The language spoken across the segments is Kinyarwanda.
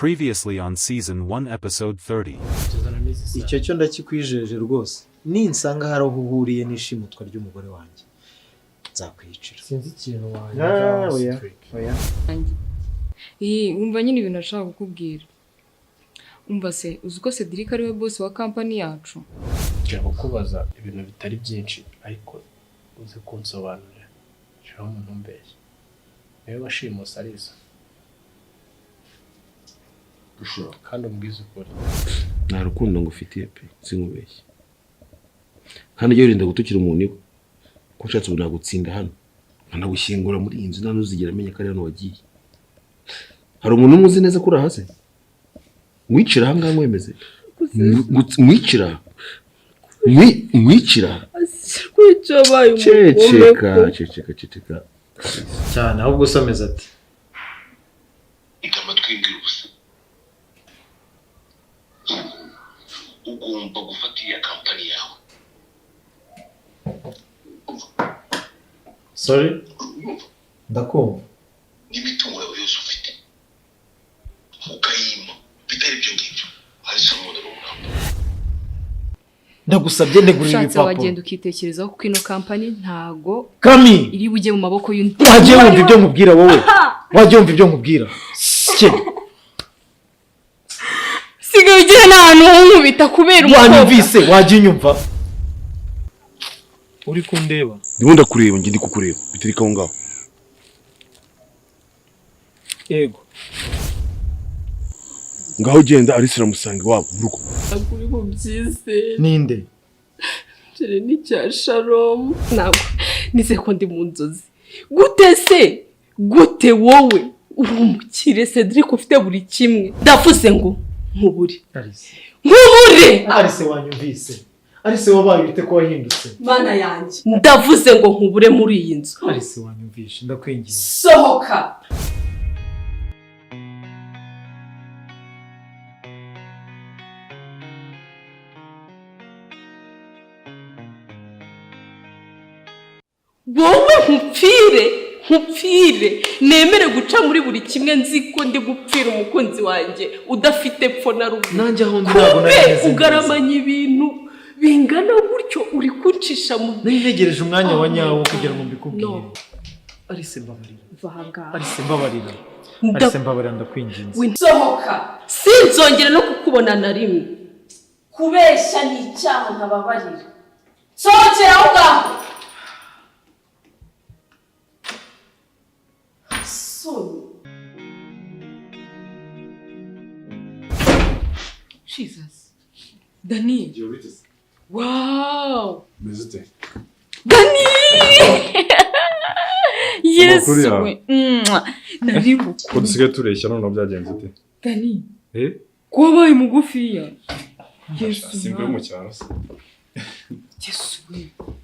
Previously on season 1 episode 30. Icyo cyo ndakikwijeje rwose. Ninsanga hari aho uhuriye n'ishimutwa ry'umugore wanjye. Nzakwicira. Sinzi ikintu wanjye. Oya. Umva nyine ibintu ashaka kukubwira. Umva se, uzi ko Cedric ari we boss wa company yacu? Ngiye kukubaza ibintu bitari byinshi ariko uzi kunsobanurira. Shira umuntu mbeshya. Niwe washimuse Arisa. Kandi umbwiza ukuri. Nta rukundo ngufitiye pe sinkubeshye. Kandi iyo urinda gutukira umuntu iwe ko nshatse ubu nagutsinda hano nkanagushyingura muri iyi nzu ntuzigera amenya ko ari hano wagiye. Hari umuntu umuzi neza ko urahase mwicira aha ngaha mwemeze mwicira Kwicabaye ceceka cyane ahubwo someza ati ikamba twingira ubusa ugomba gufata iya kampani yawe. Sorry ndakumva n'imitungo yawe yose ufite ukayima bitari byo ngibyo hari somo n'umuntu ndagusabye ndegurira ushatse ibipapuro wagenda ukitekerezaho kuko ino company ntago Kami iri bujye mu maboko y'undi. wagiye wumva ibyo nkubwira wowe wagiye wumva ibyo nkubwira sigaye ugira n'ahantu nkubita kubera umukobwa. wanyumvise wagiye unyumva uri kundeba ndimo ndakureba ngi ndi kukureba bitirika aho ngaho. yego Ngaho genda Arisa ramusanga wabo Murugo. Akuri mu byise ninde chere ni cya Shalom ntabwo nize ko ndi mu nzozi gute se gute wowe uri umukire Cedric ufite buri kimwe ndavuze ngo nkubure Arise wanyumvise Arise wabaye ute ko wahindutse mana yanjye ndavuze ngo nkubure muri iyi nzu Arise wanyumvishe ndakwingiye sohoka. Wowe nkupfire nemere guca muri buri kimwe nzi ko ndi gupfira umukunzi wanjye udafite pfo na rumwe. nanjye aho ntabwo nageze ugaramanya ibintu bingana gutyo uri kuncisha mu ntegereje umwanya wa nyawo kugira ngo mbikubwire. Arise mbabarira vanga Arise mbabarira Arise mbabarira ndakwinginze sohoka sinzongera no kukubona na rimwe kubeshya ni icyaha ntababarira sohokera aho ngaho. Jesus. Dani. Wow. Mezite. Dani. Yes. Naribu. Ko dusigaye tureshya none byagenze ute? Dani. Kwabaye mugufiya. Yesu. Simba mu cyaro se. Yesu.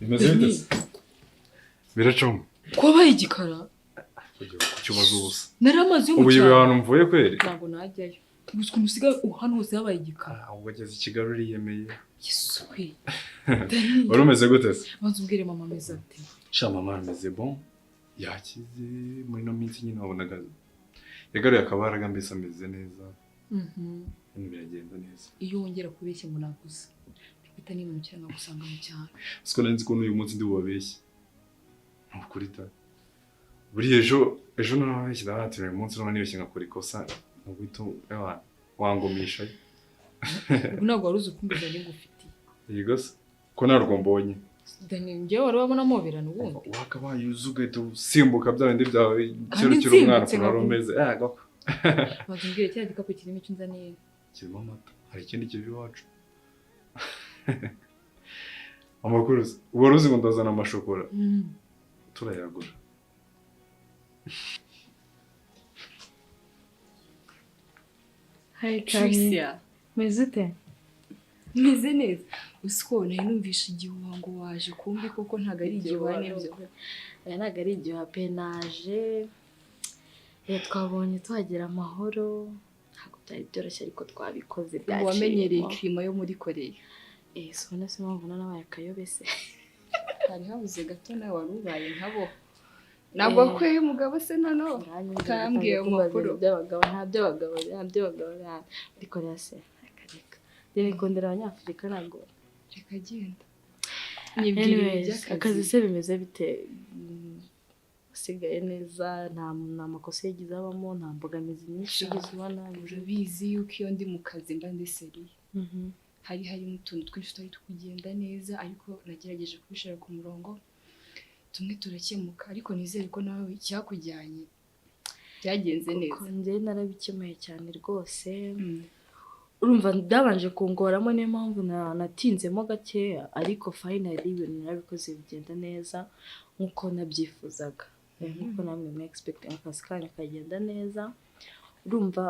Bimeze bite? Biracamo. Kwabaye igikara. Kukibazo ubusa. Naramaze yo mu cyaro. cyaro. Ubu abantu mvuye kweri? Ntabwo najyayo. Gusa umusiga hano hose yabaye igikara. Ugeze Kigali uriyemeye. Yesu we. Wari umeze gute se? Banza ubwire mama ameze ati. Sha mama ameze bon. Yakize muri no minsi nyine wabonaga. Yagaruye akabaraga mbese ameze neza. Ibintu biragenda neza. Iyo wongera kubeshya ngo naguze. Bita ni mu cyanga gusanga mu cyaro. Siko nzi ko uyu munsi ndi bubabeshye. Nukuri ta. Buri ejo narabeshye ndabati uyu munsi none nibeshye ngakora ikosa. Ubito wangumisha. Ntabwo waruzi ukumbiza ari ngufiti. Yego se. Ko narwo mbonye. Dani ngiye wari wabona moberana ubundi. Wakabaye uzugaye usimbuka bya bindi byawe kiro umwana kunara umeze. Gako. Bazungire cya gikapu kirimo icyo nzaniye. Kirimo amata. Hari ikindi kivi wacu. Amakuru ubu ruzi ngo ndazana amashokora. Turayagura. Hi Tricia. Mezete. Meze neza. Usiko nayo numvisha igihuha ngo waje kumbi koko ntago ari igihuha nibyo. Ntago ari igihuha pe naje. Twabonye tuhagera amahoro. Ntago byari byoroshye ariko twabikoze byaciye. Wamenyereye klima yo muri Korea. Sibona se mpamvu nabaye akayobese. Hari habuze gato nawe wari ubaye nkabo. ntabwo akwiye umugabo se noneho utambwiye amakuru ntabyo bagabo ariko rero se reka nikundira abanyafurika ntabwo reka genda akazi se bimeze bite usigaye neza nta makosa yagize abamo nta mbogamizi nyinshi yagize ubona urabizi yuko iyo ndi mu kazi mba ndi seriye harimo utuntu twinshi tutari kugenda neza ariko nagerageje kubishira ku murongo tumwe turakemuka ariko nizere ko nawe icyakujyanye byagenze neza njye narabikemuye cyane rwose urumva byabanje kungoramo niyo mpamvu natinzemo gakeya ariko finally ibintu narabikoze bigenda neza nk'uko nabyifuzaga nk'uko namwe expecting akazi kanyu kagenda neza urumva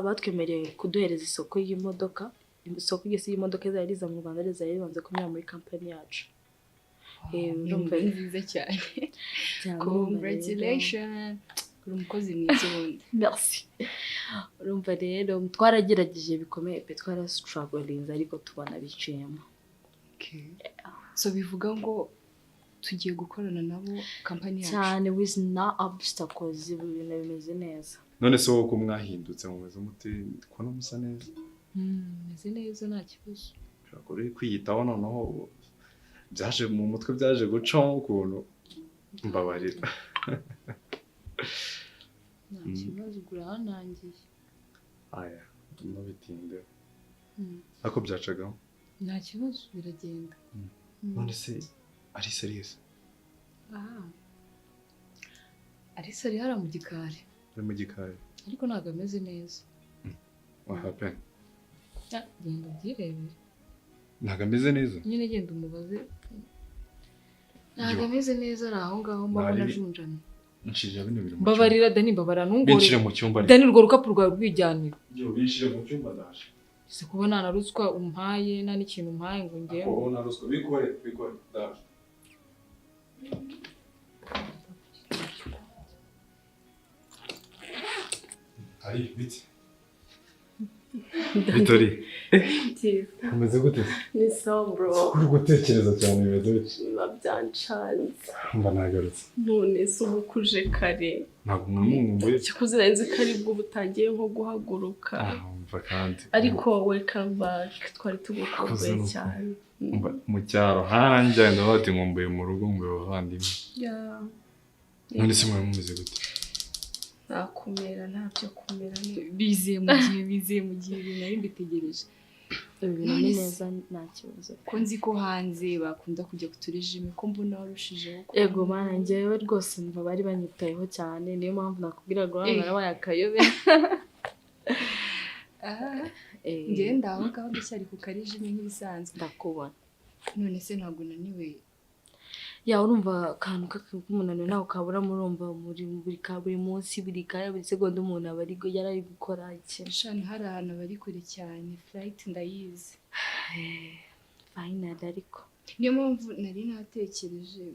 batwemereye kuduhereza isoko y'imodoka isoko y'imodoka zari riza mu Rwanda zari ribanze kunyura muri company yacu urumva nziza cyane congratulations uri umukozi mwiza wundi merci urumva rero twaragerageje bikomeye pe twarastruggling ariko tubona biciyemo so bivuga ngo tugiye gukorana nabo company yacu cyane with no obstacles ibintu bimeze neza none se wowe ko mwahindutse mumeze mute ko musa neza meze neza nta kibazo ushobora kwiyitaho noneho byaje mu mutwe byaje gucaho ukuntu mbabarira nta kibazo ugura hanangiye aya ntubitinde ako byacagaho nta kibazo biragenda none se ari serious ari serious hara mu gikari ari mu gikari ariko ntabwo ameze neza what happened genda ubyirebere ntabwo ameze neza nyine genda umubaze ntabwo ameze neza ari aho ngaho mbabona ajunjamye nshirira bino bintu mbabarira Dani mbabara ntungore binshire mu cyumba Dani urwo rukapu rwawe rwijyanira yo binshire mu cyumba daje se kuba nta na ruswa umpaye nta n'ikintu umpaye ngo ngewe ko na ruswa bikore daje ari biti Vitori umeze gute ni so bro uri gutekereza cyane bimeze bite byancanze mba nagarutse none se ubu kuje kare ntabwo mwamwumbuye kikuze nzi ko ari bwo butangiye nko guhaguruka mva kandi ariko welcome back twari tugukumbuye cyane mu cyaro harangiye ndabati nkumbuye mu rugo ngo bavandimwe none se mumeze gute nakumera ntabyo kumera bizeye mu gihe nari mbitegereje ibintu ni neza nta kibazo ko nzi ko hanze bakunda kujya kuturijime ko mbona warushijeho yego mana njyewe rwose mva bari banyitayeho cyane niyo mpamvu nakubwira ngo narabaye akayobe ngenda aho ngaho ndacyari ku karijime nk'ibisanzwe ndakubona none se ntabwo naniwe ya urumva akantu k'umunaniro nawe ukabura murumva buri munsi buri segonda umuntu aba ari gukora ikintu shani hari ahantu bari kure cyane flight ndayizi final ariko niyo mpamvu nari natekereje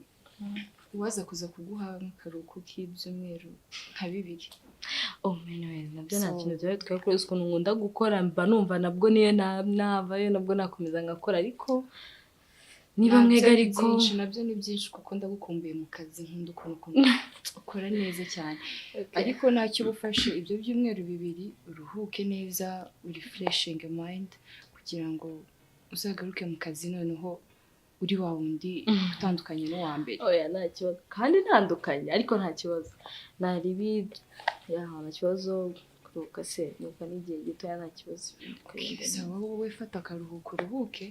uwaza kuza kuguha nk'akaruhuko k'ibyumweru nka 2 anyways nabyo nta kintu byawe twakora ukuntu nkunda gukora mba numva nabwo niyo navayo nabwo nakomeza ngakora ariko niba mwega ariko nabyo ni byinshi kuko ndagukumbuye mu kazi nkunda ukuntu ukora neza cyane ariko ntacyo ubufashe ibyo byumweru 2 uruhuke neza refreshing mind kugira ngo uzagaruke mu kazi noneho uri wa wundi utandukanye n'uwa mbere oya nta kibazo kandi ntandukanye ariko nta kibazo naribi nta kibazo kuruhuka se nuko n'igihe gitoya nta kibazo sawa wowe fata akaruhuko uruhuke